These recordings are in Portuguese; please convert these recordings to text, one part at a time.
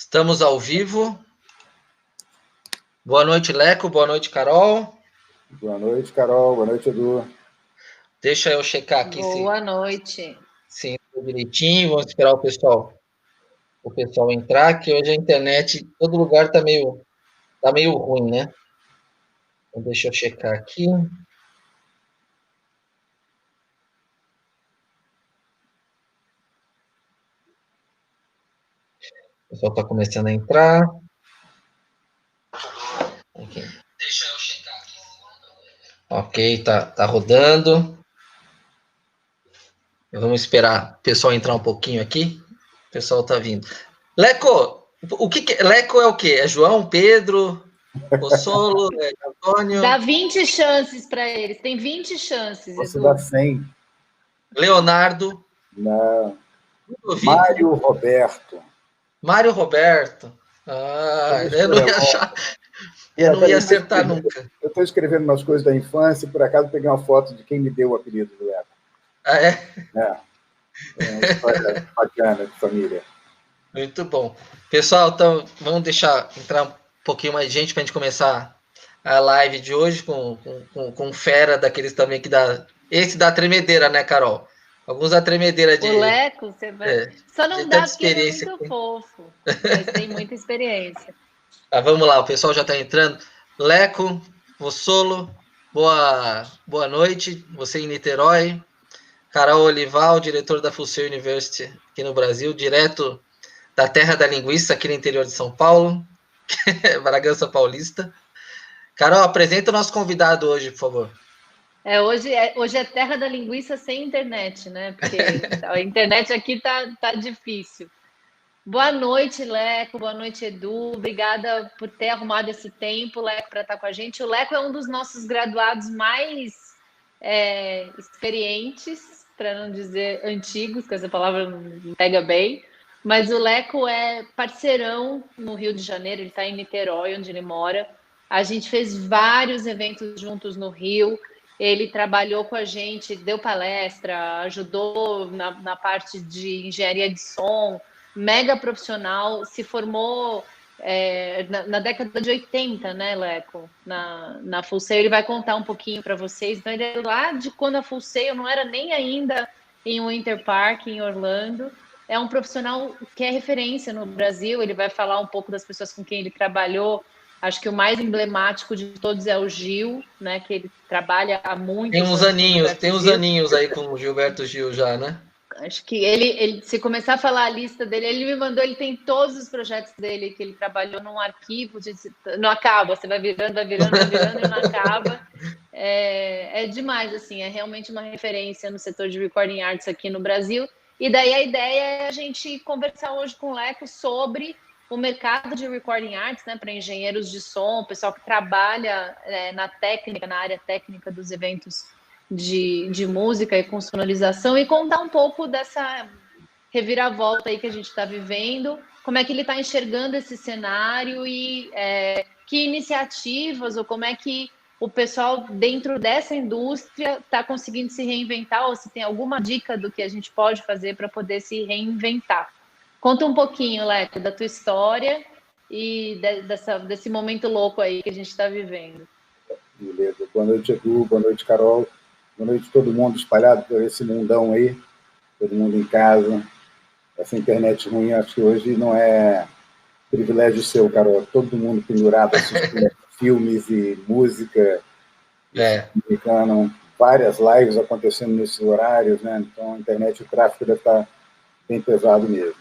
Estamos ao vivo. Boa noite, Leco. Boa noite, Carol. Boa noite, Carol. Boa noite, Edu. Deixa eu checar aqui. Boa noite. Sim, direitinho. Vamos esperar o pessoal entrar, que hoje a internet em todo lugar está meio ruim, né? Então, deixa eu checar aqui. O pessoal está começando a entrar. Okay. Deixa eu checar aqui. Ok, tá rodando. Vamos esperar o pessoal entrar um pouquinho aqui. O pessoal tá vindo. Leco, Leco é o quê? É João, Pedro, Possolo, Antônio? Dá 20 chances para eles. Tem 20 chances, Você Edu. dá 100. Leonardo. Não. Mário Roberto. Mário Roberto. Eu não ia achar. Eu não ia acertar nunca. Eu estou escrevendo umas coisas da infância e, por acaso, peguei uma foto de quem me deu o apelido do Leco. Ah, é? É uma história bacana de família. Muito bom. Pessoal, então, vamos deixar entrar um pouquinho mais de gente para a gente começar a live de hoje com fera daqueles também que dá... Esse dá tremedeira, né, Carol? Alguns dá tremedeira de... O Leco, você vai... Só não dá porque ele é muito fofo. Mas tem muita experiência. Vamos lá, o pessoal já está entrando. Leco, Possolo, boa noite. Você em Niterói. Carol Olival, diretor da Full Sail University aqui no Brasil, direto da terra da linguiça aqui no interior de São Paulo, Bragança Paulista. Carol, apresenta o nosso convidado hoje, por favor. Hoje é terra da linguiça sem internet, né? Porque a internet aqui tá difícil. Boa noite, Leco. Boa noite, Edu. Obrigada por ter arrumado esse tempo, Leco, para estar com a gente. O Leco é um dos nossos graduados mais experientes, para não dizer antigos, que essa palavra não pega bem. Mas o Leco é parceirão no Rio de Janeiro, ele está em Niterói, onde ele mora. A gente fez vários eventos juntos no Rio. Ele trabalhou com a gente, deu palestra, ajudou na parte de engenharia de som, mega profissional, se formou na década de 80, né, Leco? Na Full Sail, ele vai contar um pouquinho para vocês. Então, ele é lá de quando a Full Sail não era nem ainda em Winter Park, em Orlando. É um profissional que é referência no Brasil. Ele vai falar um pouco das pessoas com quem ele trabalhou. Acho que o mais emblemático de todos é o Gil, né? Que ele trabalha há muitos anos. Tem uns aninhos aí com o Gilberto Gil já, né? Acho que ele, se começar a falar a lista dele, ele me mandou, ele tem todos os projetos dele que ele trabalhou num arquivo, não acaba, você vai virando e não acaba. É demais, assim, é realmente uma referência no setor de recording arts aqui no Brasil. E daí a ideia é a gente conversar hoje com o Leco sobre o mercado de recording arts, né, para engenheiros de som, pessoal que trabalha na área técnica dos eventos de música e com sonorização, e contar um pouco dessa reviravolta aí que a gente está vivendo, como é que ele está enxergando esse cenário e que iniciativas ou como é que o pessoal dentro dessa indústria está conseguindo se reinventar, ou se tem alguma dica do que a gente pode fazer para poder se reinventar. Conta um pouquinho, Leco, da tua história e desse momento louco aí que a gente está vivendo. Beleza. Boa noite, Edu. Boa noite, Carol. Boa noite a todo mundo espalhado por esse mundão aí. Todo mundo em casa. Essa internet ruim, acho que hoje não é privilégio seu, Carol. Todo mundo pendurado assistindo filmes e música. Americano. Várias lives acontecendo nesses horários, né? Então, a internet, o tráfego deve estar bem pesado mesmo.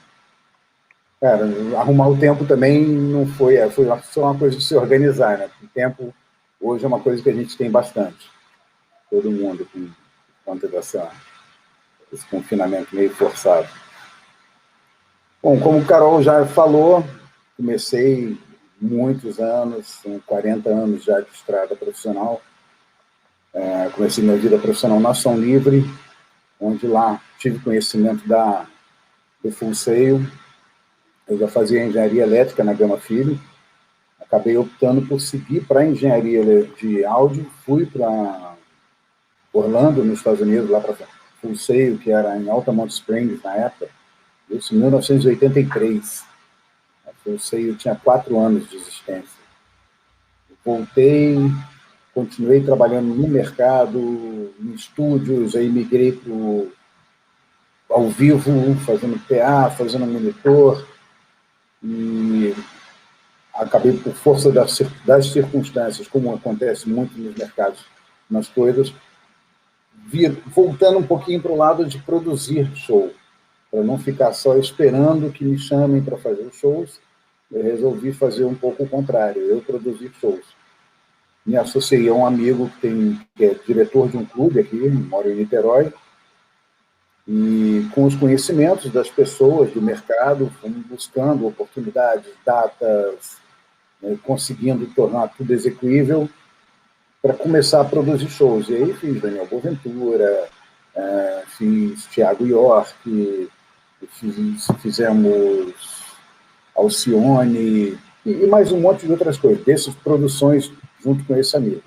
Cara, arrumar o tempo também não foi só uma coisa de se organizar, né? O tempo hoje é uma coisa que a gente tem bastante. Todo mundo com conta desse confinamento meio forçado. Bom, como o Carol já falou, comecei muitos anos, são 40 anos já de estrada profissional. Comecei minha vida profissional na Som Livre, onde lá tive conhecimento do Full Sail. Eu já fazia engenharia elétrica na Gama Filho. Acabei optando por seguir para engenharia de áudio. Fui para Orlando, nos Estados Unidos, lá para Full Sail, que era em Altamont Springs na época. Isso em 1983. eu sei, eu tinha 4 anos de existência. Voltei, continuei trabalhando no mercado, em estúdios, aí migrei para o ao vivo, fazendo PA, fazendo monitor, e acabei, por força das circunstâncias, como acontece muito nos mercados, nas coisas, voltando um pouquinho para o lado de produzir show, para não ficar só esperando que me chamem para fazer os shows. Eu resolvi fazer um pouco o contrário, eu produzir shows. Me associei a um amigo que é diretor de um clube aqui, mora em Niterói, e com os conhecimentos das pessoas do mercado, fomos buscando oportunidades, datas, né, conseguindo tornar tudo execuível para começar a produzir shows. E aí fiz Daniel Boaventura, fiz Thiago York, fizemos Alcione e mais um monte de outras coisas, dessas produções junto com esse amigo.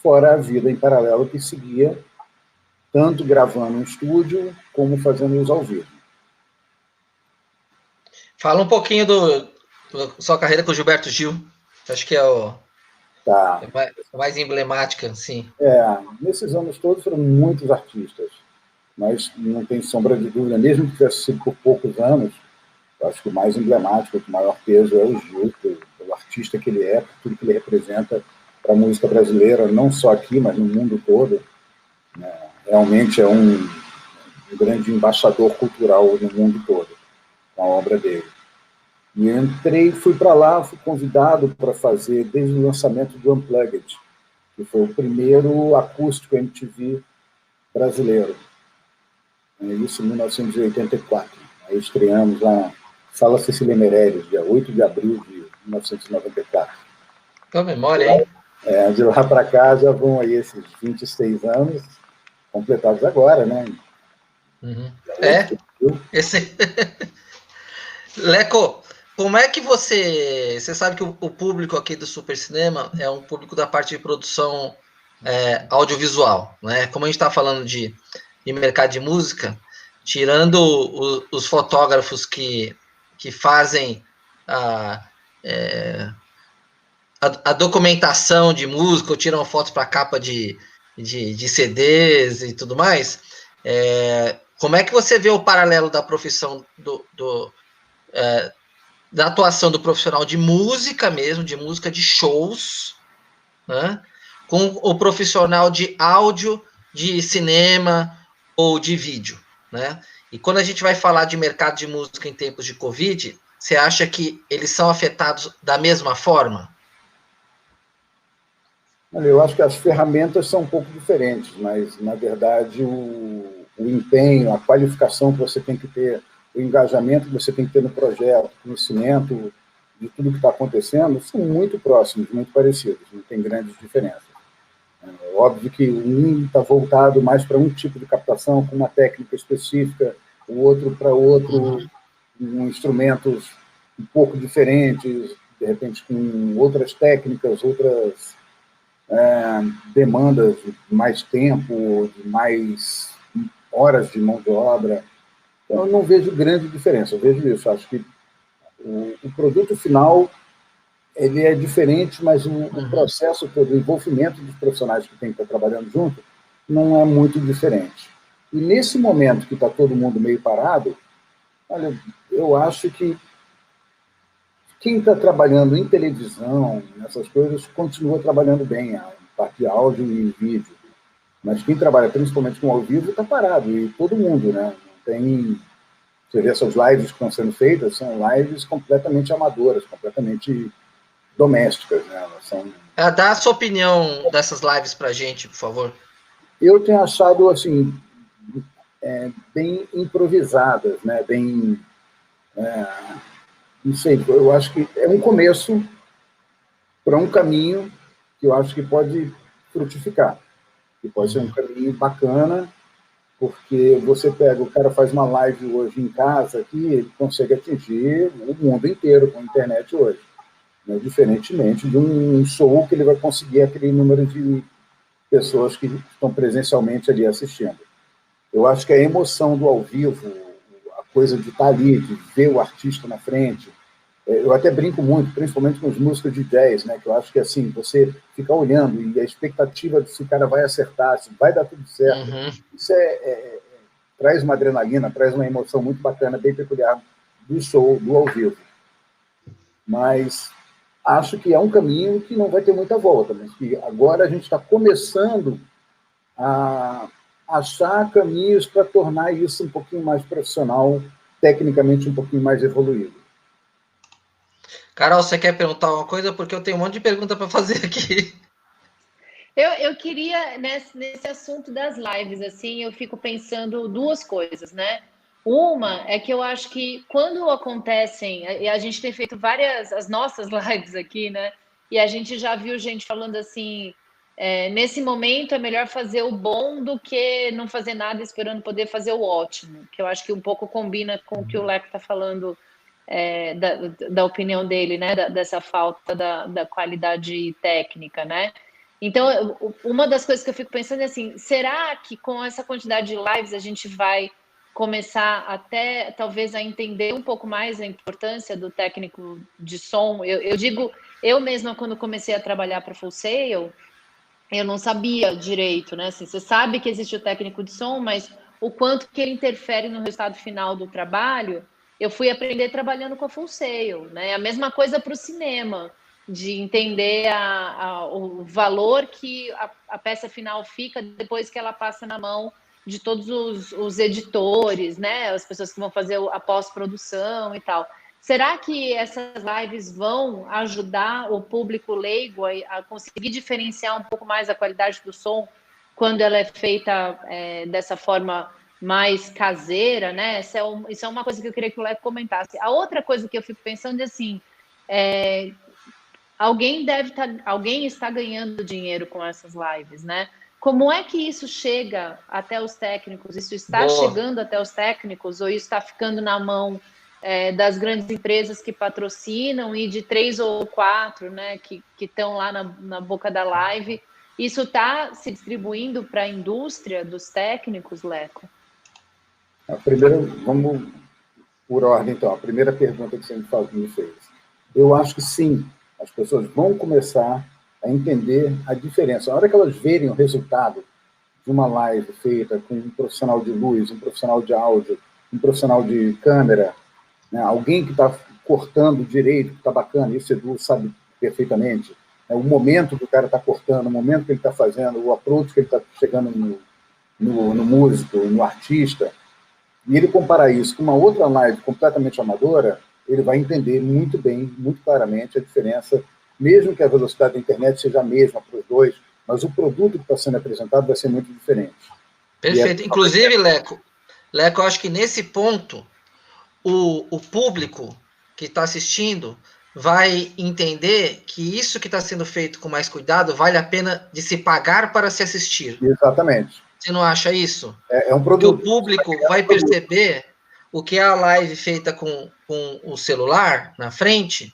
Fora a vida em paralelo que seguia, tanto gravando em estúdio, como fazendo-os ao vivo. Fala um pouquinho da sua carreira com o Gilberto Gil. Acho que é o mais emblemática, sim. Nesses anos todos foram muitos artistas, mas não tem sombra de dúvida, mesmo que tivesse sido por poucos anos, eu acho que o mais emblemático, o maior peso é o Gil, pelo artista que ele é, por tudo que ele representa para a música brasileira, não só aqui, mas no mundo todo. Realmente é um grande embaixador cultural no mundo todo, com a obra dele. E fui para lá, fui convidado para fazer, desde o lançamento do Unplugged, que foi o primeiro acústico MTV brasileiro. Isso em 1984. Aí estreamos lá na Sala Cecília Meirelles, dia 8 de abril de 1994. Com memória, hein? De lá para cá já vão aí esses 26 anos, completados agora, né? Uhum. Leco, como é que você sabe que o público aqui do Super Cinema é um público da parte de produção audiovisual, né? Como a gente está falando de mercado de música, tirando os fotógrafos que fazem a documentação de música, ou tiram fotos para capa de CDs e tudo mais, como é que você vê o paralelo da profissão da atuação do profissional de música mesmo, de música de shows, né, com o profissional de áudio, de cinema ou de vídeo, né? E quando a gente vai falar de mercado de música em tempos de Covid, você acha que eles são afetados da mesma forma? Eu acho que as ferramentas são um pouco diferentes, mas, na verdade, o empenho, a qualificação que você tem que ter, o engajamento que você tem que ter no projeto, o conhecimento de tudo que está acontecendo, são muito próximos, muito parecidos, não tem grandes diferenças. É óbvio que um está voltado mais para um tipo de captação, com uma técnica específica, o outro para outro, com instrumentos um pouco diferentes, de repente com outras técnicas, outras demandas de mais tempo, de mais horas de mão de obra. Então, eu não vejo grande diferença, eu vejo isso. Acho que o produto final ele é diferente, mas o processo, o envolvimento dos profissionais que tem que estar trabalhando junto não é muito diferente. E nesse momento que está todo mundo meio parado, olha, eu acho que quem está trabalhando em televisão, nessas coisas, continua trabalhando bem, a parte de áudio e vídeo. Mas quem trabalha principalmente com ao vivo está parado, e todo mundo, né? Não tem... Você vê essas lives que estão sendo feitas, são lives completamente amadoras, completamente domésticas, né? Elas são... Dá a sua opinião dessas lives para a gente, por favor. Eu tenho achado, assim, bem improvisadas, né? Bem... não sei, eu acho que é um começo para um caminho que eu acho que pode frutificar, que pode ser um caminho bacana, porque você pega, o cara faz uma live hoje em casa aqui, ele consegue atingir o mundo inteiro com a internet hoje, né? Diferentemente de um show que ele vai conseguir aquele número de pessoas que estão presencialmente ali assistindo. Eu acho que a emoção do ao vivo, a coisa de estar ali, de ver o artista na frente, Eu até brinco muito, principalmente com os músicos de jazz, né? Que eu acho que, assim, você fica olhando e a expectativa de se o cara vai acertar, se vai dar tudo certo, isso traz uma adrenalina, traz uma emoção muito bacana, bem peculiar do show, do ao vivo. Mas acho que é um caminho que não vai ter muita volta, mas que agora a gente está começando a achar caminhos para tornar isso um pouquinho mais profissional, tecnicamente um pouquinho mais evoluído. Carol, você quer perguntar uma coisa? Porque eu tenho um monte de pergunta para fazer aqui. Eu queria, nesse assunto das lives, assim, eu fico pensando duas coisas, né? Uma é que eu acho que quando acontecem, e a gente tem feito as nossas lives aqui, né? E a gente já viu gente falando assim, nesse momento é melhor fazer o bom do que não fazer nada esperando poder fazer o ótimo, que eu acho que um pouco combina com o que o Leco está falando, da opinião dele, né? Dessa falta da qualidade técnica, né? Então, uma das coisas que eu fico pensando é assim, será que com essa quantidade de lives a gente vai começar até, talvez, a entender um pouco mais a importância do técnico de som? Eu digo, eu mesma, quando comecei a trabalhar para Full Sail, eu não sabia direito, né? Assim, você sabe que existe o técnico de som, mas o quanto que ele interfere no resultado final do trabalho, eu fui aprender trabalhando com a Full Sail, né? A mesma coisa para o cinema, de entender o valor que a peça final fica depois que ela passa na mão de todos os editores, né? As pessoas que vão fazer a pós-produção e tal. Será que essas lives vão ajudar o público leigo a conseguir diferenciar um pouco mais a qualidade do som quando ela é feita dessa forma mais caseira, né? Isso é uma coisa que eu queria que o Leco comentasse. A outra coisa que eu fico pensando é assim, alguém está ganhando dinheiro com essas lives, né? Como é que isso chega até os técnicos? Isso está chegando até os técnicos ou isso está ficando na mão das grandes empresas que patrocinam e de 3 ou 4, né, que estão lá na boca da live? Isso está se distribuindo para a indústria dos técnicos, Leco? A primeira, vamos por ordem, então. A primeira pergunta que você me fez. Eu acho que sim, as pessoas vão começar a entender a diferença. Na hora que elas verem o resultado de uma live feita com um profissional de luz, um profissional de áudio, um profissional de câmera, né, alguém que está cortando direito, que está bacana, isso Edu sabe perfeitamente, o momento que o cara está cortando, o momento que ele está fazendo, o approach que ele está chegando no músico, no artista, e ele comparar isso com uma outra live completamente amadora, ele vai entender muito bem, muito claramente a diferença, mesmo que a velocidade da internet seja a mesma para os dois, mas o produto que está sendo apresentado vai ser muito diferente. Perfeito. Inclusive, Leco, eu acho que nesse ponto, o público que está assistindo vai entender que isso que está sendo feito com mais cuidado vale a pena de se pagar para se assistir. Exatamente. Você não acha isso? É um produto. Que o público vai perceber o que é a live feita com o celular na frente,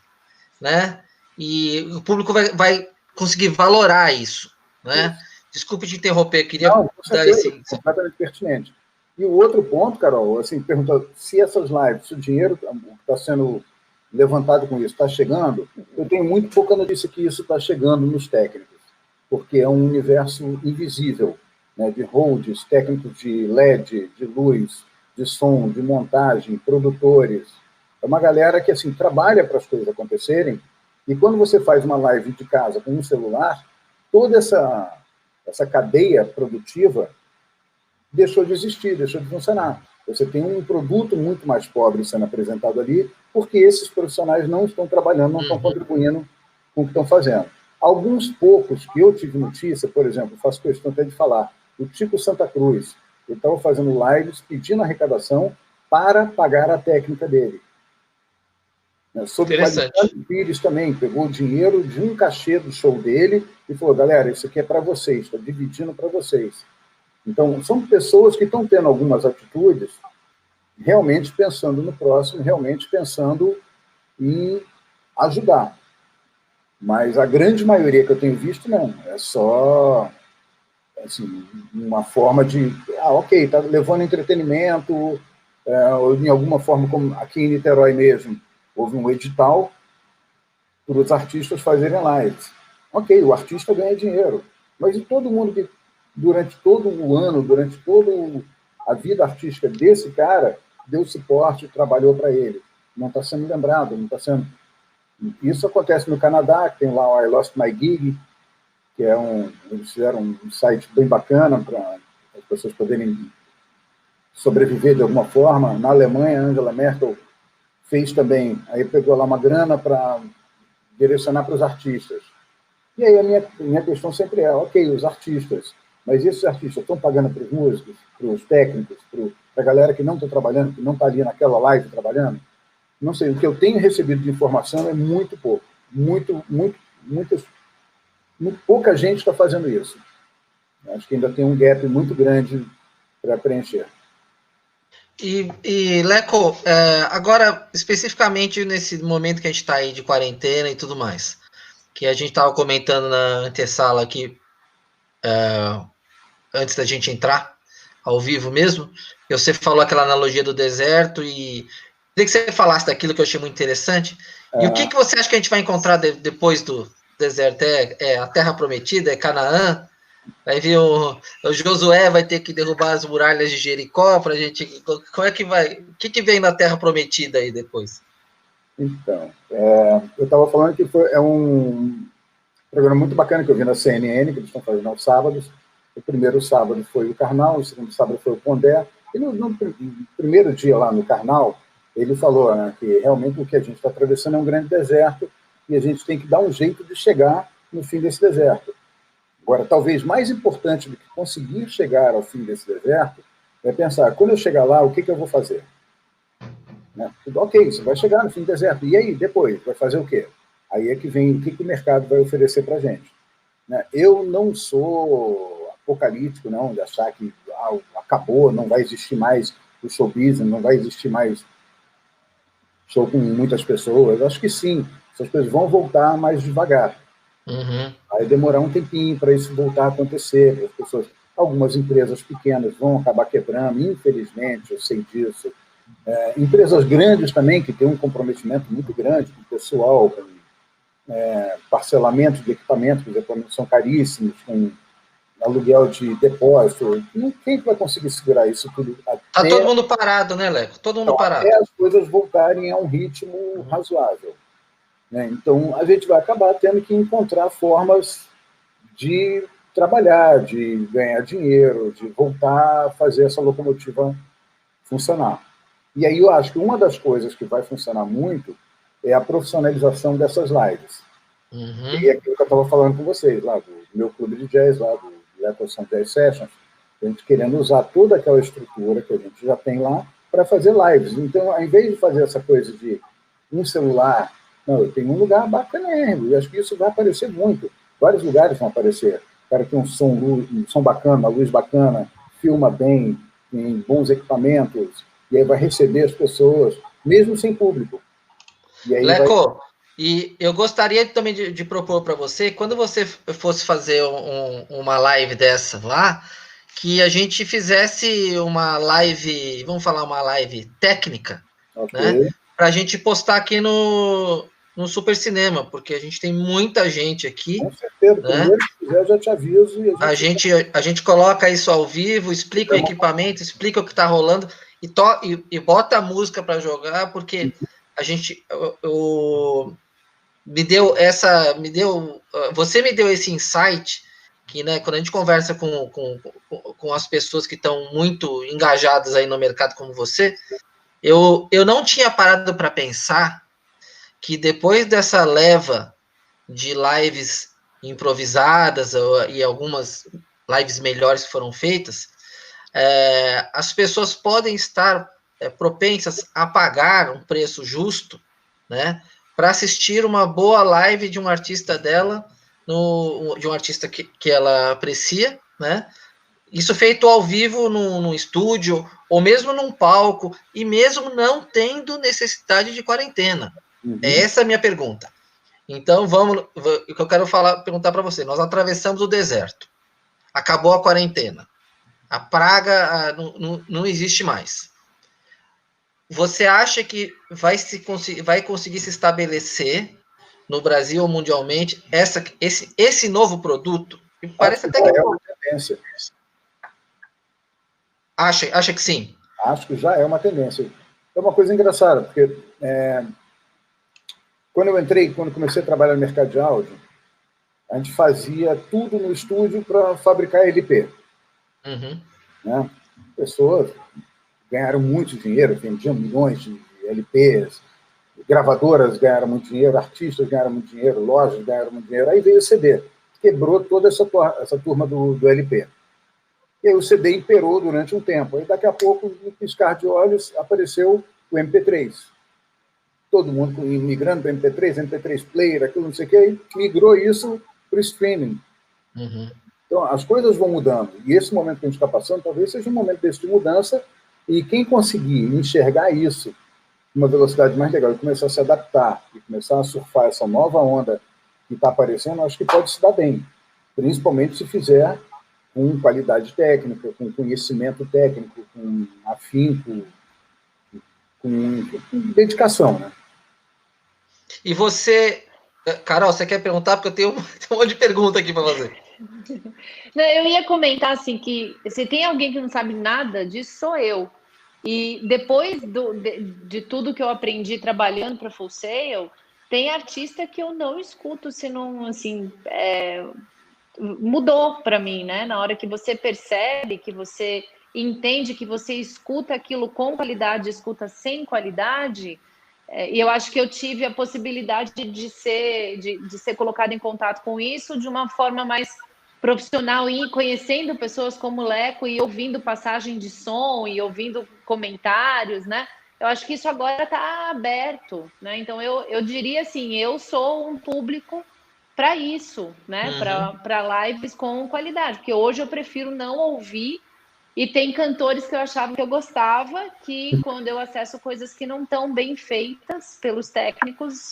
né? E o público vai conseguir valorar isso, né? Isso. Desculpe te interromper, queria dar esse... completamente pertinente. E o outro ponto, Carol, assim, perguntando se essas lives, se o dinheiro que está sendo levantado com isso está chegando, eu tenho muito pouca notícia que isso está chegando nos técnicos, porque é um universo invisível, né, de holds, técnicos de LED, de luz, de som, de montagem, produtores. É uma galera que assim trabalha para as coisas acontecerem, e quando você faz uma live de casa com um celular, toda essa cadeia produtiva deixou de existir, deixou de funcionar. Você tem um produto muito mais pobre sendo apresentado ali, porque esses profissionais não estão trabalhando, não estão contribuindo com o que estão fazendo. Alguns poucos que eu tive notícia, por exemplo, faço questão até de falar, o Tico Santa Cruz, ele estava fazendo lives pedindo arrecadação para pagar a técnica dele. Sobre o Alexandre Pires também, pegou o dinheiro de um cachê do show dele e falou, galera, isso aqui é para vocês, estou dividindo para vocês. Então, são pessoas que estão tendo algumas atitudes realmente pensando no próximo, realmente pensando em ajudar. Mas a grande maioria que eu tenho visto, não. É só assim, uma forma de... ok, está levando entretenimento, ou em alguma forma, como aqui em Niterói mesmo, houve um edital para os artistas fazerem lives. Ok, o artista ganha dinheiro, mas e todo mundo que, durante todo o ano, durante toda a vida artística desse cara, deu suporte, trabalhou para ele. Não está sendo lembrado, não está sendo... Isso acontece no Canadá, que tem lá o I Lost My Gig, que é eles fizeram um site bem bacana para as pessoas poderem sobreviver de alguma forma. Na Alemanha, Angela Merkel fez também, aí pegou lá uma grana para direcionar para os artistas. E aí a minha questão sempre é, ok, os artistas, mas esses artistas estão pagando para os músicos, para os técnicos, para a galera que não está trabalhando, que não está ali naquela live trabalhando? Não sei, o que eu tenho recebido de informação é muito pouco. Muito pouca gente está fazendo isso. Acho que ainda tem um gap muito grande para preencher. E Leco, agora, especificamente nesse momento que a gente está aí de quarentena e tudo mais, que a gente estava comentando na antessala aqui, antes da gente entrar ao vivo mesmo, você falou aquela analogia do deserto e queria que você falasse daquilo que eu achei muito interessante. E o que você acha que a gente vai encontrar depois do deserto? É a Terra Prometida? É Canaã? Vai vir o Josué vai ter que derrubar as muralhas de Jericó para a gente... Como é que vai? O que vem na Terra Prometida aí depois? Então, eu estava falando que é um programa muito bacana que eu vi na CNN, que eles estão fazendo aos sábados. O primeiro sábado foi o Karnal, o segundo sábado foi o Pondé. E no primeiro dia lá no Karnal, ele falou, né, que realmente o que a gente está atravessando é um grande deserto e a gente tem que dar um jeito de chegar no fim desse deserto. Agora, talvez mais importante do que conseguir chegar ao fim desse deserto é pensar, quando eu chegar lá, o que eu vou fazer? Né? Ok, você vai chegar no fim do deserto. E aí, depois, vai fazer o quê? Aí é que vem o que o mercado vai oferecer para a gente. Né? Eu não sou apocalíptico, não, de achar que acabou, não vai existir mais o show business, não vai existir mais show com muitas pessoas. Eu acho que sim, essas coisas vão voltar mais devagar. Uhum. Vai demorar um tempinho para isso voltar a acontecer. As pessoas, algumas empresas pequenas vão acabar quebrando, infelizmente, eu sei disso. Empresas grandes também, que têm um comprometimento muito grande com o pessoal, com parcelamento de equipamentos, os equipamentos são caríssimos, com aluguel de depósito. Quem vai conseguir segurar isso tudo? Está todo mundo parado, né, Leco? Todo mundo parado. Até as coisas voltarem a um ritmo razoável. Né? Então, a gente vai acabar tendo que encontrar formas de trabalhar, de ganhar dinheiro, de voltar a fazer essa locomotiva funcionar. E aí eu acho que uma das coisas que vai funcionar muito é a profissionalização dessas lives. Uhum. E é aquilo que eu estava falando com vocês, lá do meu clube de jazz, lá do Lecoção Jazz Sessions, a gente querendo usar toda aquela estrutura que a gente já tem lá para fazer lives. Então, ao invés de fazer essa coisa de um celular, não, eu tenho um lugar bacana, e acho que isso vai aparecer muito. Vários lugares vão aparecer. O cara tem um som bacana, uma luz bacana, filma bem, tem bons equipamentos, e aí vai receber as pessoas, mesmo sem público. E aí Leco, e eu gostaria também de propor para você, quando você fosse fazer uma live dessa lá, que a gente fizesse uma live, vamos falar uma live técnica, okay, né? Para a gente postar aqui no Super Cinema, porque a gente tem muita gente aqui. Com certeza, né? Primeiro que quiser, eu já te aviso. E a gente coloca isso ao vivo, explica o equipamento, explica o que está rolando e bota a música para jogar, porque a gente você me deu esse insight que, né, quando a gente conversa com as pessoas que estão muito engajadas aí no mercado como você, eu não tinha parado para pensar que depois dessa leva de lives improvisadas e algumas lives melhores que foram feitas, as pessoas podem estar propensas a pagar um preço justo, né, para assistir uma boa live de um artista dela, de um artista que ela aprecia, né? Isso feito ao vivo num estúdio, ou mesmo num palco, e mesmo não tendo necessidade de quarentena. Essa é a minha pergunta. Então, o que eu quero perguntar para você. Nós atravessamos o deserto. Acabou a quarentena. A praga não existe mais. você acha que vai conseguir se estabelecer no Brasil ou mundialmente esse novo produto? Parece até que é uma tendência. Acha que sim? Acho que já é uma tendência. É uma coisa engraçada, porque quando comecei a trabalhar no mercado de áudio, a gente fazia tudo no estúdio para fabricar LP. Uhum. Né? Pessoas ganharam muito dinheiro, vendiam milhões de LPs, gravadoras ganharam muito dinheiro, artistas ganharam muito dinheiro, lojas ganharam muito dinheiro. Aí veio o CD, quebrou toda essa turma do LP. E aí o CD imperou durante um tempo. Aí daqui a pouco, no piscar de olhos, apareceu o MP3. Todo mundo migrando para MP3 player, aquilo não sei o que, aí migrou isso para o streaming. Uhum. Então, as coisas vão mudando. E esse momento que a gente está passando, talvez seja um momento desse de mudança, e quem conseguir enxergar isso uma velocidade mais legal e começar a se adaptar e começar a surfar essa nova onda que está aparecendo, acho que pode se dar bem. Principalmente se fizer com qualidade técnica, com conhecimento técnico, com afinco, com dedicação, né? E você, Carol, você quer perguntar? Porque eu tenho um monte de pergunta aqui para fazer. Eu ia comentar assim que se tem alguém que não sabe nada disso, sou eu. E depois de tudo que eu aprendi trabalhando para Full Sail, tem artista que eu não escuto se não, assim, mudou para mim, né? Na hora que você percebe, que você entende, que você escuta aquilo com qualidade, escuta sem qualidade, e eu acho que eu tive a possibilidade de ser colocada em contato com isso de uma forma mais profissional e conhecendo pessoas como o Leco e ouvindo passagem de som e ouvindo comentários, né? Eu acho que isso agora está aberto, né? Então eu diria assim, eu sou um público para isso, né? Uhum. Para lives com qualidade, porque hoje eu prefiro não ouvir. E tem cantores que eu achava que eu gostava, que quando eu acesso coisas que não estão bem feitas pelos técnicos,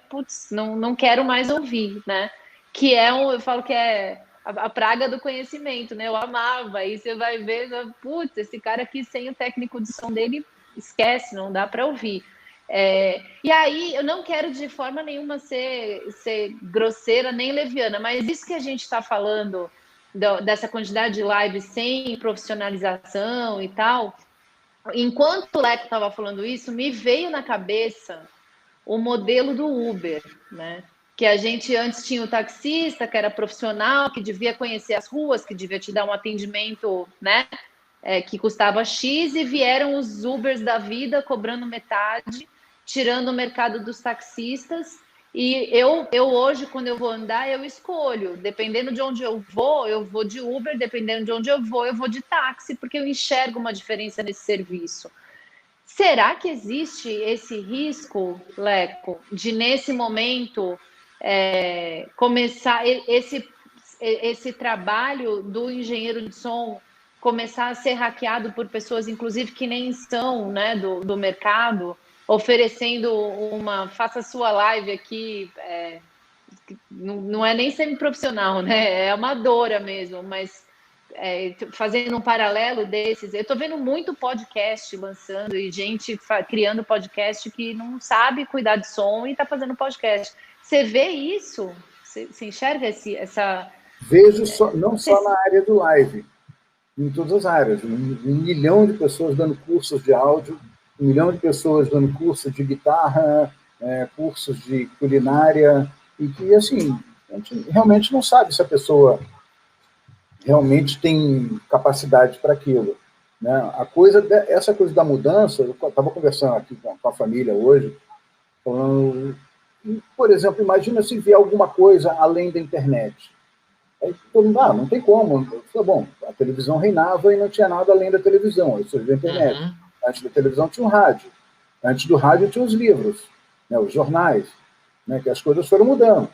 putz, não quero mais ouvir, né? Que eu falo que é a praga do conhecimento, né? Eu amava, aí você vai ver, putz, esse cara aqui sem o técnico de som dele, esquece, não dá para ouvir. E aí, eu não quero de forma nenhuma ser grosseira nem leviana, mas isso que a gente está falando dessa quantidade de lives sem profissionalização e tal, enquanto o Leco estava falando isso, me veio na cabeça o modelo do Uber, né? Que a gente antes tinha o taxista, que era profissional, que devia conhecer as ruas, que devia te dar um atendimento, né? Que custava X, e vieram os Ubers da vida cobrando metade, tirando o mercado dos taxistas. E eu hoje, quando eu vou andar, eu escolho. Dependendo de onde eu vou de Uber. Dependendo de onde eu vou de táxi, porque eu enxergo uma diferença nesse serviço. Será que existe esse risco, Leco, de nesse momento começar esse trabalho do engenheiro de som começar a ser hackeado por pessoas, inclusive, que nem são, né, do mercado, oferecendo faça sua live aqui, não é nem semi-profissional, né, é amadora mesmo, mas fazendo um paralelo desses, eu estou vendo muito podcast lançando e gente criando podcast que não sabe cuidar de som e está fazendo podcast. Você vê isso? Você enxerga essa... Vejo não só na área do live, em todas as áreas. 1 milhão de pessoas dando cursos de áudio, 1 milhão de pessoas dando cursos de guitarra, cursos de culinária, e que, assim, a gente realmente não sabe se a pessoa realmente tem capacidade para aquilo. Né? Essa coisa da mudança, eu estava conversando aqui com a família hoje, falando, por exemplo, imagina se vier alguma coisa além da internet. Aí todo mundo, não tem como. Eu falei, bom, a televisão reinava e não tinha nada além da televisão, aí surgiu a internet. Uhum. Antes da televisão tinha um rádio. Antes do rádio tinha os livros, né, os jornais, né, que as coisas foram mudando.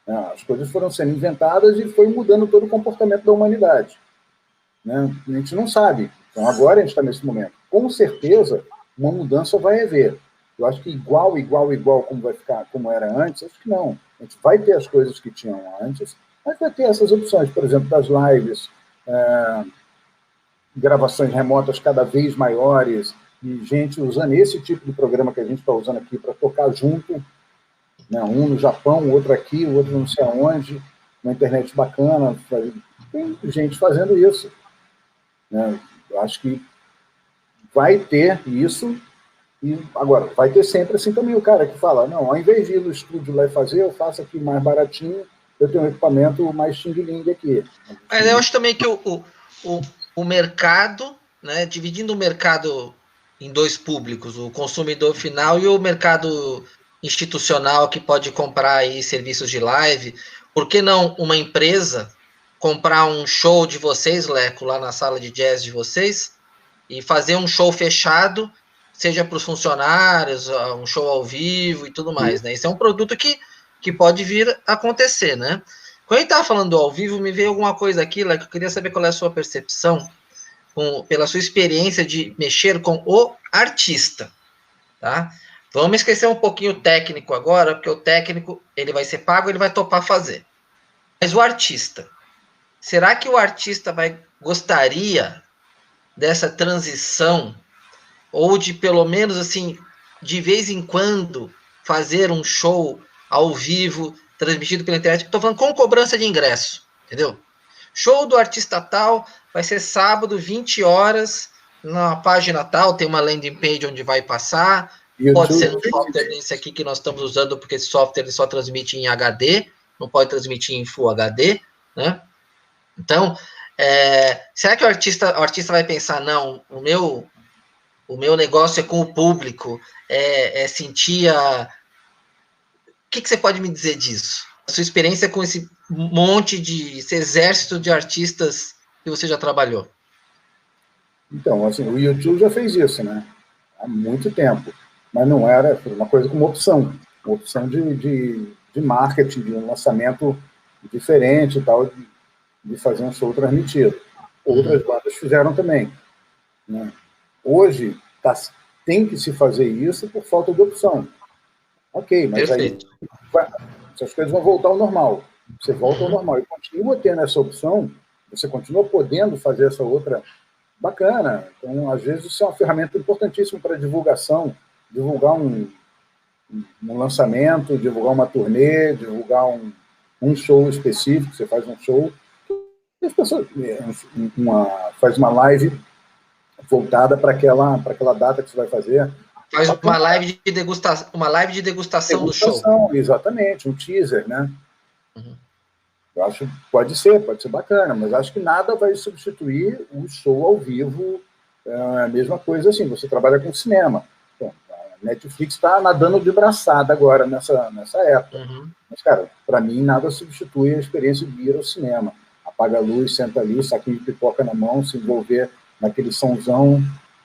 Né, as coisas foram sendo inventadas e foi mudando todo o comportamento da humanidade. Né? A gente não sabe. Então agora a gente está nesse momento. Com certeza, uma mudança vai haver. Eu acho que igual como vai ficar, como era antes, acho que não. A gente vai ter as coisas que tinham antes, mas vai ter essas opções, por exemplo, das lives, gravações remotas cada vez maiores, e gente usando esse tipo de programa que a gente está usando aqui para tocar junto, né? Um no Japão, outro aqui, o outro não sei aonde, uma internet bacana. Tem gente fazendo isso, né? Eu acho que vai ter isso, e agora, vai ter sempre assim também o cara que fala, não, ao invés de ir no estúdio lá e fazer, eu faço aqui mais baratinho, eu tenho um equipamento mais xing-ling aqui. Mas eu acho também que o mercado, né, dividindo o mercado em dois públicos, o consumidor final e o mercado institucional que pode comprar aí serviços de live, por que não uma empresa comprar um show de vocês, Leco, lá na sala de jazz de vocês, e fazer um show fechado, seja para os funcionários, um show ao vivo e tudo mais, né? Isso é um produto que pode vir a acontecer, né? Quando a gente estava falando do ao vivo, me veio alguma coisa aqui, Leco, eu queria saber qual é a sua percepção, pela sua experiência de mexer com o artista, tá? Vamos esquecer um pouquinho o técnico agora, porque o técnico, ele vai ser pago, ele vai topar fazer. Mas o artista, será que o artista gostaria dessa transição, ou de pelo menos assim, de vez em quando, fazer um show ao vivo, transmitido pela internet? Estou falando com cobrança de ingresso, entendeu? Show do artista tal, vai ser sábado, 20 horas, na página tal, tem uma landing page onde vai passar, pode ser no software desse aqui que nós estamos usando, porque esse software ele só transmite em HD, não pode transmitir em Full HD, né? Então, será que o artista vai pensar, não, o meu negócio é com o público, sentir a... O que você pode me dizer disso? A sua experiência com esse esse exército de artistas que você já trabalhou? Então, assim, o YouTube já fez isso, né? Há muito tempo. Mas não era uma coisa como opção de marketing, de um lançamento diferente e tal, de fazer um show transmitido. Outras bandas fizeram também, né? Hoje, tem que se fazer isso por falta de opção. Ok, mas Perfeito. aí essas coisas vão voltar ao normal. Você volta ao normal e continua tendo essa opção, você continua podendo fazer essa outra bacana. Então, às vezes, isso é uma ferramenta importantíssima para divulgação, divulgar um lançamento, divulgar uma turnê, divulgar um show específico, você faz um show, e as pessoas faz uma live voltada para aquela data que você vai fazer. Faz uma live de degustação do show. Exatamente, um teaser, né? Uhum. Eu acho que pode ser bacana, mas acho que nada vai substituir o show ao vivo. É a mesma coisa assim, você trabalha com cinema. Bom, a Netflix está nadando de braçada agora nessa época. Uhum. Mas, cara, para mim, nada substitui a experiência de ir ao cinema. Apaga a luz, senta ali, saquinho de pipoca na mão, se envolver naquele somzão,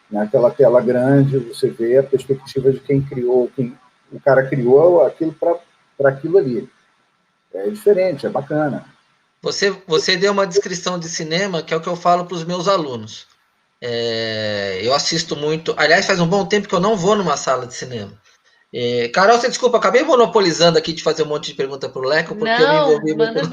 naquela tela grande, você vê a perspectiva de quem criou, o cara criou aquilo para aquilo ali. É diferente, é bacana. Você deu uma descrição de cinema que é o que eu falo para os meus alunos. Eu assisto muito... Aliás, faz um bom tempo que eu não vou numa sala de cinema. Carol, você desculpa, acabei monopolizando aqui de fazer um monte de pergunta para o Leco, porque eu me envolvi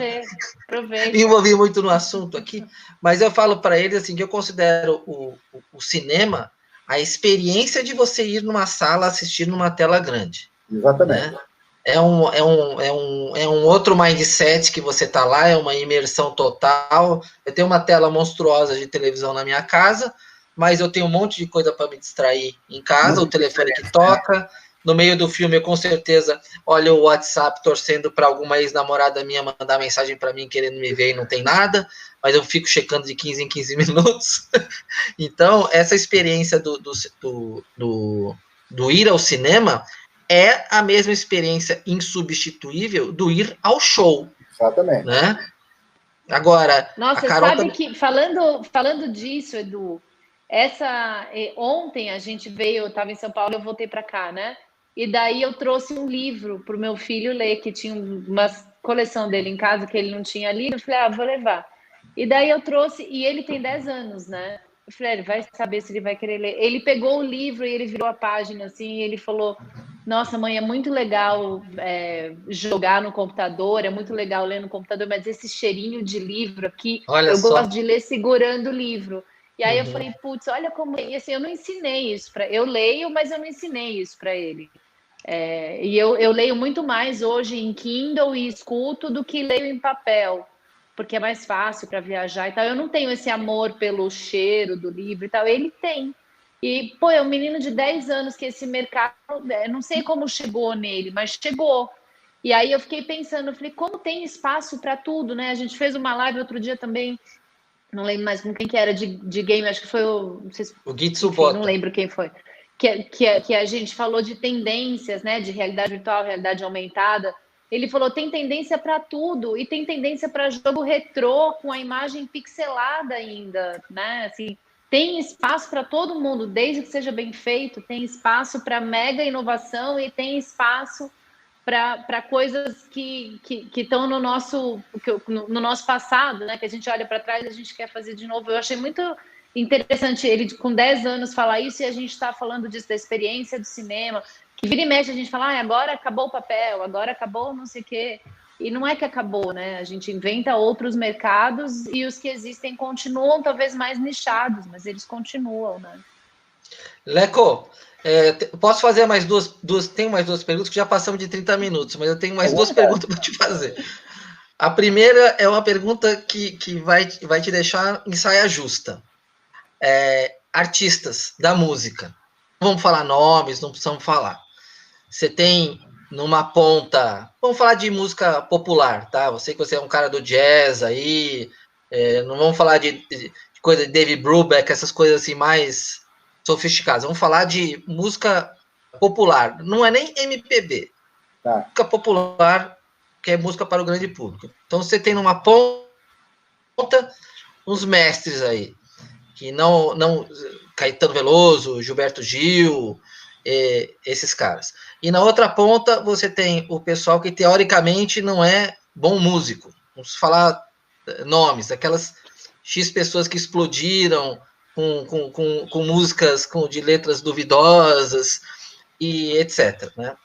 me envolvi muito no assunto aqui, mas eu falo para eles assim, que eu considero o cinema a experiência de você ir numa sala assistir numa tela grande. Exatamente. Né? É um outro mindset que você tá lá, é uma imersão total. Eu tenho uma tela monstruosa de televisão na minha casa, mas eu tenho um monte de coisa para me distrair em casa, o telefone que toca. No meio do filme, eu com certeza olho o WhatsApp torcendo para alguma ex-namorada minha mandar mensagem para mim querendo me ver e não tem nada, mas eu fico checando de 15 em 15 minutos. Então, essa experiência do ir ao cinema é a mesma experiência insubstituível do ir ao show. Exatamente. Né? Agora, nossa, a Carol sabe que, falando disso, Edu, ontem a gente veio, eu estava em São Paulo, eu voltei para cá, né? E daí eu trouxe um livro para o meu filho ler, que tinha uma coleção dele em casa que ele não tinha lido. Eu falei, vou levar. E daí eu trouxe, e ele tem 10 anos, né? Eu falei, ele vai saber se ele vai querer ler. Ele pegou o livro e ele virou a página, assim, e ele falou, nossa, mãe, é muito legal jogar no computador, é muito legal ler no computador, mas esse cheirinho de livro aqui, gosto de ler segurando o livro. E aí eu falei, putz, olha como... E assim, eu não ensinei isso para... Eu leio, mas eu não ensinei isso para ele. E eu leio muito mais hoje em Kindle e escuto do que leio em papel, porque é mais fácil para viajar e tal. Eu não tenho esse amor pelo cheiro do livro e tal. Ele tem. E, pô, é um menino de 10 anos que esse mercado... não sei como chegou nele, mas chegou. E aí eu fiquei pensando, falei, como tem espaço para tudo, né? A gente fez uma live outro dia também, não lembro mais com quem que era de game, acho que foi o... Não sei se, O Gitsu enfim, Bota. não lembro quem foi. Que a gente falou de tendências, né? De realidade virtual, realidade aumentada. Ele falou, tem tendência para tudo, e tem tendência para jogo retrô, com a imagem pixelada ainda, né? Assim, tem espaço para todo mundo, desde que seja bem feito, tem espaço para mega inovação e tem espaço para coisas que estão no nosso passado, né? Que a gente olha para trás e a gente quer fazer de novo. Eu achei muito interessante ele, com 10 anos, falar isso, e a gente está falando disso, da experiência do cinema, que vira e mexe a gente fala, agora acabou o papel, agora acabou não sei o quê. E não é que acabou, né? A gente inventa outros mercados e os que existem continuam talvez mais nichados, mas eles continuam, né? Leco, posso fazer mais duas? Tenho mais duas perguntas, que já passamos de 30 minutos, mas eu tenho mais duas perguntas para te fazer. A primeira é uma pergunta que vai te deixar em saia justa. Artistas da música. Não vamos falar nomes, não precisamos falar. Você tem numa ponta... Vamos falar de música popular, tá? Eu sei que você é um cara do jazz aí, não vamos falar de coisa de David Brubeck, essas coisas assim mais sofisticadas. Vamos falar de música popular. Não é nem MPB. Tá. Música popular, que é música para o grande público. Então você tem numa ponta uns mestres aí, que não Caetano Veloso, Gilberto Gil, esses caras. E na outra ponta você tem o pessoal que teoricamente não é bom músico. Vamos falar nomes, aquelas X pessoas que explodiram com músicas de letras duvidosas e etc. Né?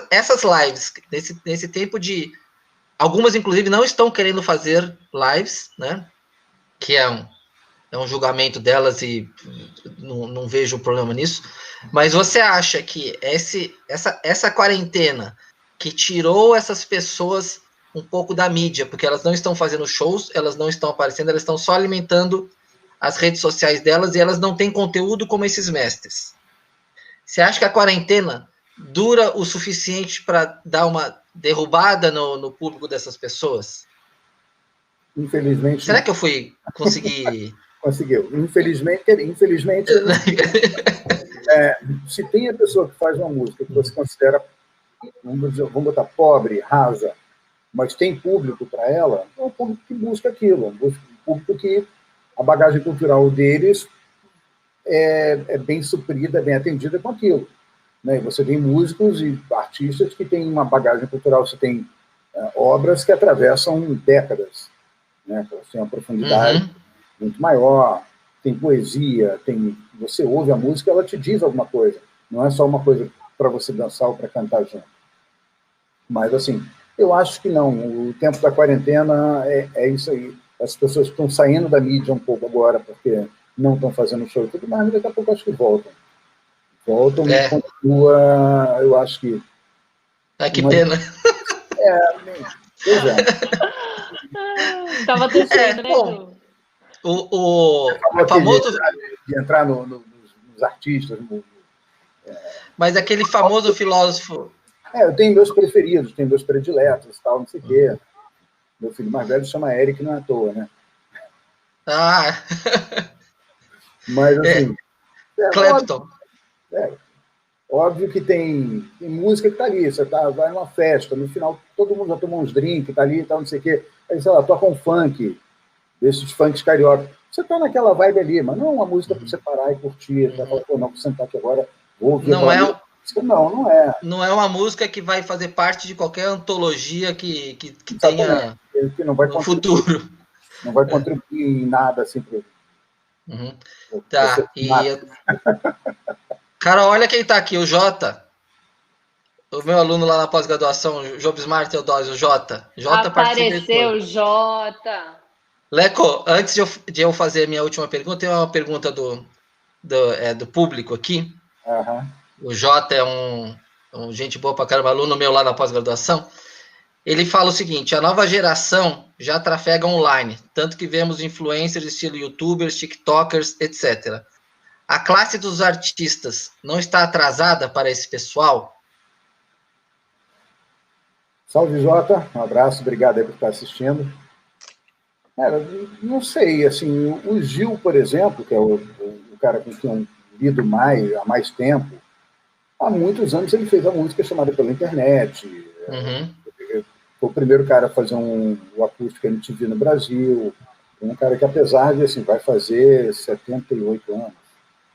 Essas lives, nesse tempo de... Algumas, inclusive, não estão querendo fazer lives, né? Que é um julgamento delas e não vejo problema nisso. Mas você acha que essa quarentena que tirou essas pessoas um pouco da mídia, porque elas não estão fazendo shows, elas não estão aparecendo, elas estão só alimentando as redes sociais delas e elas não têm conteúdo como esses mestres. Você acha que a quarentena dura o suficiente para dar uma derrubada no público dessas pessoas? Infelizmente. Será que eu consegui... Conseguiu. Infelizmente se tem a pessoa que faz uma música que você considera, vamos botar, pobre, rasa, mas tem público para ela, é um público que busca aquilo, um público que a bagagem cultural deles é bem suprida, bem atendida com aquilo. Né? Você tem músicos e artistas que têm uma bagagem cultural, você tem obras que atravessam décadas, né? Tem uma profundidade muito maior, tem poesia, você ouve a música, ela te diz alguma coisa, não é só uma coisa para você dançar ou para cantar junto. Mas, assim, eu acho que não, o tempo da quarentena é isso aí. As pessoas estão saindo da mídia um pouco agora, porque não estão fazendo show e tudo mais, mas daqui a pouco acho que voltam. Mas continua, eu acho que... que pena. Pois é. Tava torcendo, né, bom, o famoso... De entrar nos artistas. Mas aquele famoso filósofo... eu tenho meus preferidos, tenho meus prediletos, tal, não sei o quê. Meu filho mais velho chama Eric, não é à toa, né? Mas, assim... Clapton. Óbvio que tem música que tá ali, você vai numa festa, no final todo mundo já tomou uns drinks, tá ali e tal, não sei o quê. Aí, sei lá, toca um funk, desses funks carioca. Você tá naquela vibe ali, mas não é uma música para você parar e curtir. Você vai falar, pô, não, vou sentar aqui agora, vou ouvir não é Não é uma música que vai fazer parte de qualquer antologia que tenha que não vai no futuro. Não vai contribuir em nada, assim, para... Tá, Cara, olha quem tá aqui, o Jota. O meu aluno lá na pós-graduação, Jobs Smart Teodósio, o Jota. Apareceu o Jota. Leco, antes de eu fazer a minha última pergunta, tem uma pergunta do público aqui. Uhum. O Jota é um gente boa pra caramba, aluno meu lá na pós-graduação. Ele fala o seguinte: a nova geração já trafega online, tanto que vemos influencers estilo youtubers, tiktokers, etc. A classe dos artistas não está atrasada para esse pessoal? Salve, Jota. Um abraço, obrigado aí por estar assistindo. Cara, não sei, assim, o Gil, por exemplo, que é o cara com quem eu lido há mais tempo, há muitos anos ele fez a música chamada pela internet. Uhum. Foi o primeiro cara a fazer o acústico MTV no Brasil. Um cara que, apesar de, assim, vai fazer 78 anos,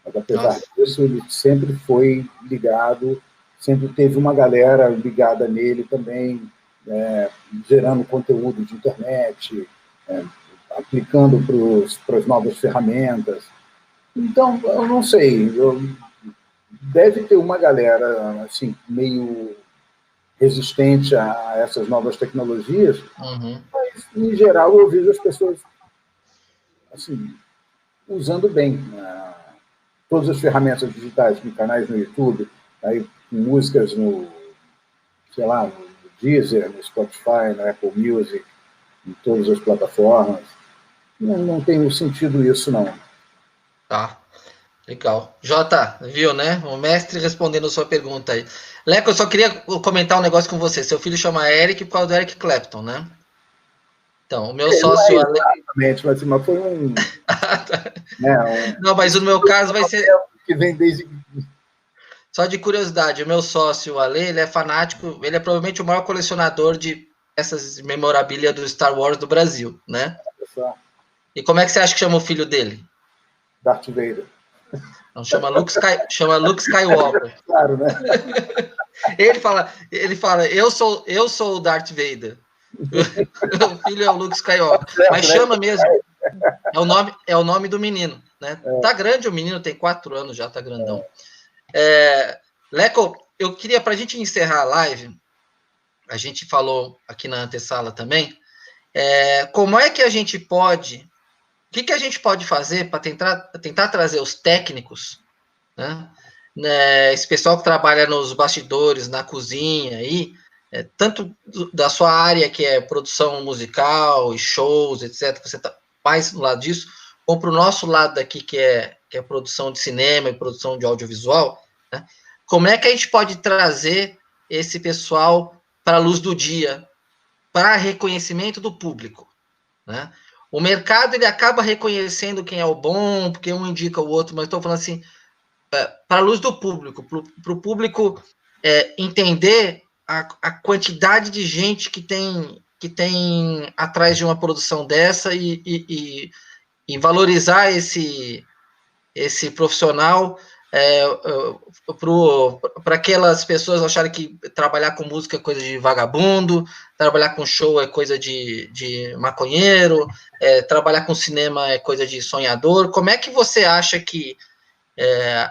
mas apesar disso, ele sempre foi ligado, sempre teve uma galera ligada nele também, gerando conteúdo de internet, aplicando para as novas ferramentas. Então, eu não sei, deve ter uma galera assim, meio resistente a essas novas tecnologias, mas, em geral, eu vejo as pessoas assim, usando bem todas as ferramentas digitais, com canais no YouTube, aí, com músicas sei lá, no Deezer, no Spotify, no Apple Music, em todas as plataformas. Não tem sentido isso, não. Tá, legal. Jota, viu, né? O mestre respondendo a sua pergunta aí. Leco, eu só queria comentar um negócio com você. Seu filho chama Eric por causa do Eric Clapton, né? Então, o meu sócio... Não é exatamente, mas foi Não, mas no meu caso vai ser... Que vem desde... Só de curiosidade, o meu sócio, o Ale, ele é fanático, ele é provavelmente o maior colecionador de essas memorabilia do Star Wars do Brasil, né? E como é que você acha que chama o filho dele? Darth Vader. Não, chama Luke Skywalker. Claro, né? Ele fala, eu sou o Darth Vader. O filho é o Luke Skywalker. Mas chama mesmo. É o nome do menino, né? Tá grande o menino, tem 4 anos já, tá grandão. Leco, eu queria, pra gente encerrar a live, a gente falou aqui na antessala também, como é que a gente pode... O que a gente pode fazer para tentar trazer os técnicos, né? Esse pessoal que trabalha nos bastidores, na cozinha, aí, tanto da sua área, que é produção musical e shows, etc., você está mais no lado disso, ou para o nosso lado daqui, que é produção de cinema e produção de audiovisual, né? Como é que a gente pode trazer esse pessoal para a luz do dia, para reconhecimento do público, né? O mercado, ele acaba reconhecendo quem é o bom, porque um indica o outro, mas estou falando assim, para a luz do público, para o público entender a quantidade de gente que tem atrás de uma produção dessa e valorizar esse profissional, para aquelas pessoas acharem que trabalhar com música é coisa de vagabundo, trabalhar com show é coisa de maconheiro, trabalhar com cinema é coisa de sonhador. Como é que você acha que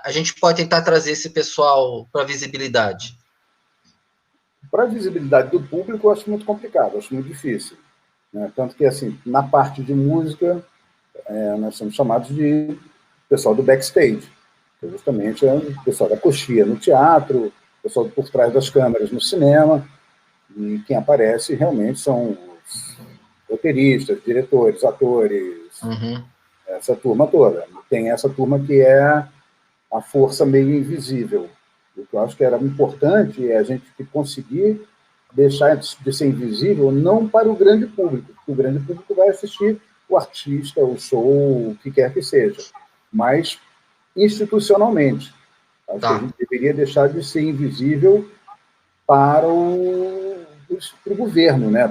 a gente pode tentar trazer esse pessoal para a visibilidade? Para a visibilidade do público, eu acho muito complicado, eu acho muito difícil, né? Tanto que, assim, na parte de música, nós somos chamados de pessoal do backstage, que justamente é o pessoal da coxia no teatro, o pessoal por trás das câmeras no cinema, e quem aparece realmente são os roteiristas, diretores, atores, essa turma toda. Tem essa turma que é a força meio invisível. O que eu acho que era importante é a gente conseguir deixar de ser invisível não para o grande público, porque o grande público vai assistir o artista, o show, o que quer que seja, mas institucionalmente. Acho que a gente deveria deixar de ser invisível para o governo, né?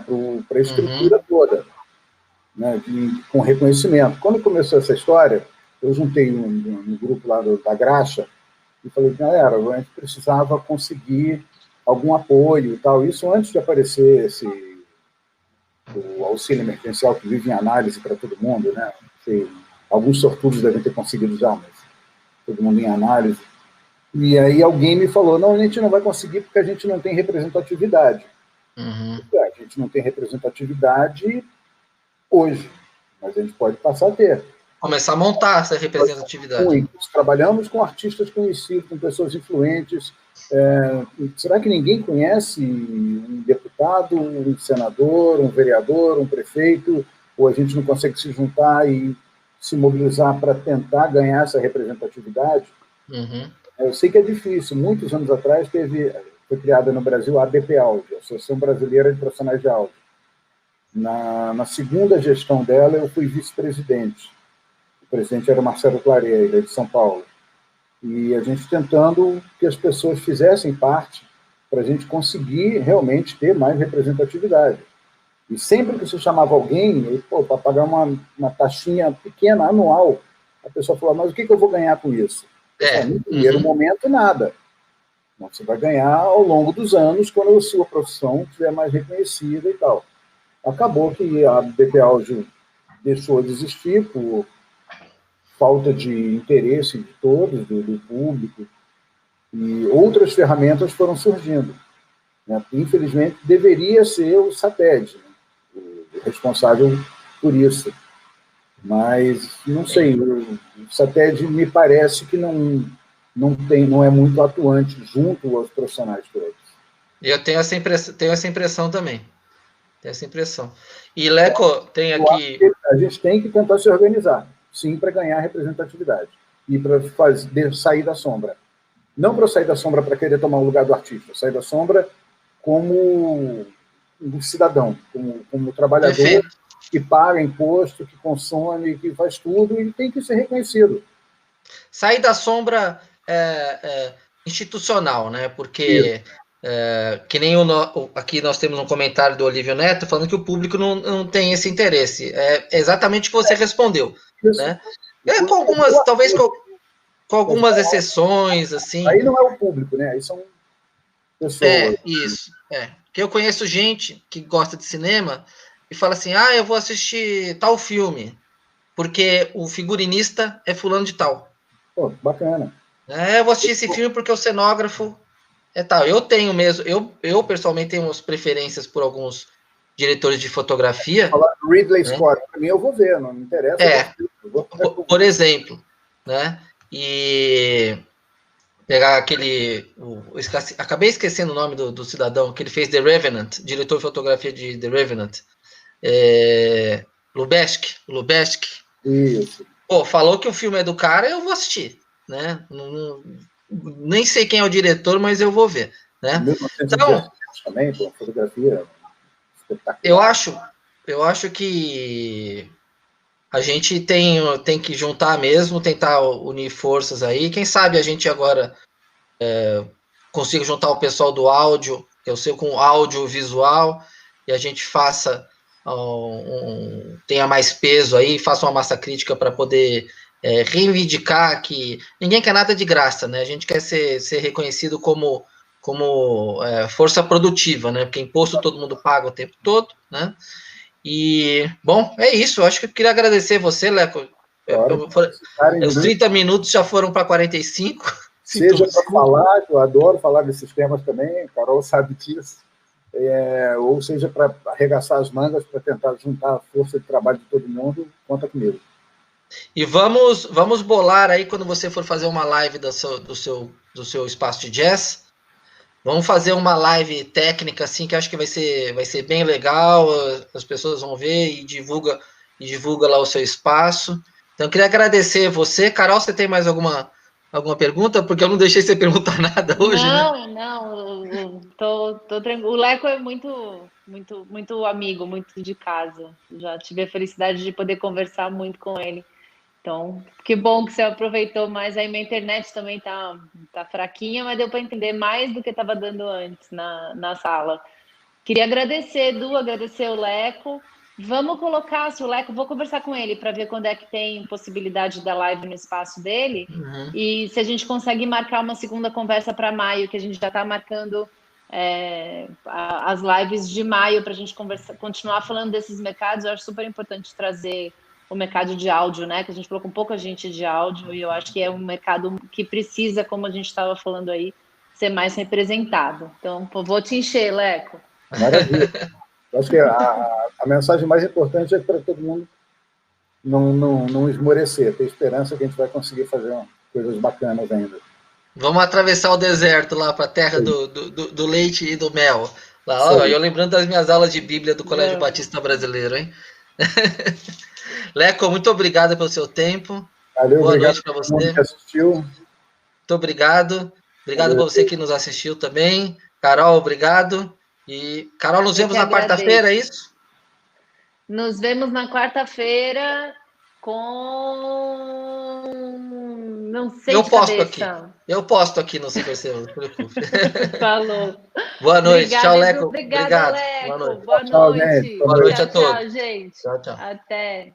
Para a estrutura toda, né? Com reconhecimento. Quando começou essa história, eu juntei no grupo lá da Graxa e falei, galera, a gente precisava conseguir algum apoio e tal. Isso antes de aparecer o auxílio emergencial que vive em análise para todo mundo, né? Alguns sortudos devem ter conseguido já, mas todo mundo em análise. E aí alguém me falou, não, a gente não vai conseguir porque a gente não tem representatividade. A gente não tem representatividade hoje. mas a gente pode passar a ter. Começar a montar essa representatividade. Muitos. Trabalhamos com artistas conhecidos, com pessoas influentes. Será que ninguém conhece um deputado, um senador, um vereador, um prefeito? Ou a gente não consegue se juntar e se mobilizar para tentar ganhar essa representatividade? Uhum. Eu sei que é difícil. Muitos anos atrás foi criada no Brasil a ABP Áudio, Associação Brasileira de Profissionais de Áudio. Na segunda gestão dela, eu fui vice-presidente. O presidente era o Marcelo Clarea, ele é de São Paulo. E a gente tentando que as pessoas fizessem parte para a gente conseguir realmente ter mais representatividade. E sempre que você chamava alguém, para pagar uma taxinha pequena, anual, a pessoa falava, mas o que eu vou ganhar com isso? No primeiro momento, nada. Mas você vai ganhar ao longo dos anos, quando a sua profissão estiver mais reconhecida e tal. Acabou que a BP Áudio deixou de existir por falta de interesse de todos, do público, e outras ferramentas foram surgindo. Né? Infelizmente, deveria ser o SATED, né? O responsável por isso. Mas, não sei, o SATED me parece que não é muito atuante junto aos profissionais todos. Eu tenho essa impressão também. Tenho essa impressão. E, Leco, tem aqui... A gente tem que tentar se organizar, sim, para ganhar representatividade e para sair da sombra. Não para sair da sombra para querer tomar o lugar do artista, sair da sombra como um cidadão, como trabalhador. Perfeito. Que paga imposto, que consome, que faz tudo e tem que ser reconhecido. Sair da sombra institucional, né? Porque que nem aqui nós temos um comentário do Olívio Neto falando que o público não tem esse interesse. É exatamente o que você respondeu. Né? Com algumas, talvez com algumas exceções, assim. Aí não é o público, né? Aí são pessoas. Isso. Porque eu conheço gente que gosta de cinema e fala assim, eu vou assistir tal filme, porque o figurinista é fulano de tal. Pô, bacana. Eu vou assistir esse filme porque o cenógrafo é tal. Eu tenho mesmo, eu pessoalmente tenho umas preferências por alguns diretores de fotografia. Falar do Ridley Scott, para mim eu vou ver, não me interessa. Por exemplo, né? E pegar aquele... acabei esquecendo o nome do cidadão, que ele fez The Revenant, diretor de fotografia de The Revenant. Lubeski. Isso. Pô, falou que o filme é do cara, eu vou assistir, né? Nem sei quem é o diretor, mas eu vou ver, né? Então, também, com fotografia espetacular. Eu acho que a gente tem que juntar mesmo, tentar unir forças aí. Quem sabe a gente agora consiga juntar o pessoal do áudio, que eu sei com áudio visual, e a gente faça tenha mais peso aí, faça uma massa crítica para poder reivindicar que ninguém quer nada de graça, né? A gente quer ser reconhecido como força produtiva, né? Porque imposto todo mundo paga o tempo todo, né? E, bom, é isso. Eu acho que eu queria agradecer você, Leco. Claro, os 30 minutos já foram para 45. Seja para falar, eu adoro falar desses temas também, a Carol sabe disso. Ou seja, para arregaçar as mangas, para tentar juntar a força de trabalho de todo mundo, conta comigo. E vamos bolar aí, quando você for fazer uma live do seu espaço de jazz, vamos fazer uma live técnica, assim, que acho que vai ser bem legal, as pessoas vão ver e divulga lá o seu espaço. Então, eu queria agradecer você. Carol, você tem mais alguma pergunta? Porque eu não deixei você perguntar nada hoje, Não, tô tranquilo. O Leco é muito amigo, muito de casa. Já tive a felicidade de poder conversar muito com ele. Então, que bom que você aproveitou mais. Aí minha internet também tá fraquinha, mas deu para entender mais do que estava dando antes na sala. Queria agradecer, Edu, agradecer o Leco. Vamos colocar, se o Leco, vou conversar com ele para ver quando é que tem possibilidade da live no espaço dele. Uhum. E se a gente consegue marcar uma segunda conversa para maio, que a gente já está marcando as lives de maio para a gente continuar falando desses mercados. Eu acho super importante trazer o mercado de áudio, né? Que a gente falou com pouca gente de áudio e eu acho que é um mercado que precisa, como a gente estava falando aí, ser mais representado. Então, vou te encher, Leco. Maravilha. Acho que a mensagem mais importante é para todo mundo não esmorecer, ter esperança que a gente vai conseguir fazer coisas bacanas ainda. Vamos atravessar o deserto lá para a terra do leite e do mel. Lá, ó, eu lembrando das minhas aulas de Bíblia do Colégio Batista Brasileiro, hein? Leco, muito obrigado pelo seu tempo. Valeu, boa noite para você. Que assistiu. Muito obrigado. Obrigado para você que nos assistiu também. Carol, obrigado. E, Carol, nos vemos na quarta-feira, é isso? Nos vemos na quarta-feira com... Não sei eu de posto cabeça. Aqui. Eu posto aqui no Super Seu, não se preocupe. Falou. Boa noite. Obrigada, tchau, Leco. Obrigado, obrigado. Leco. Boa noite. Boa Tchau, noite. gente. Boa noite a todos. Tchau, gente. Tchau, tchau. Até.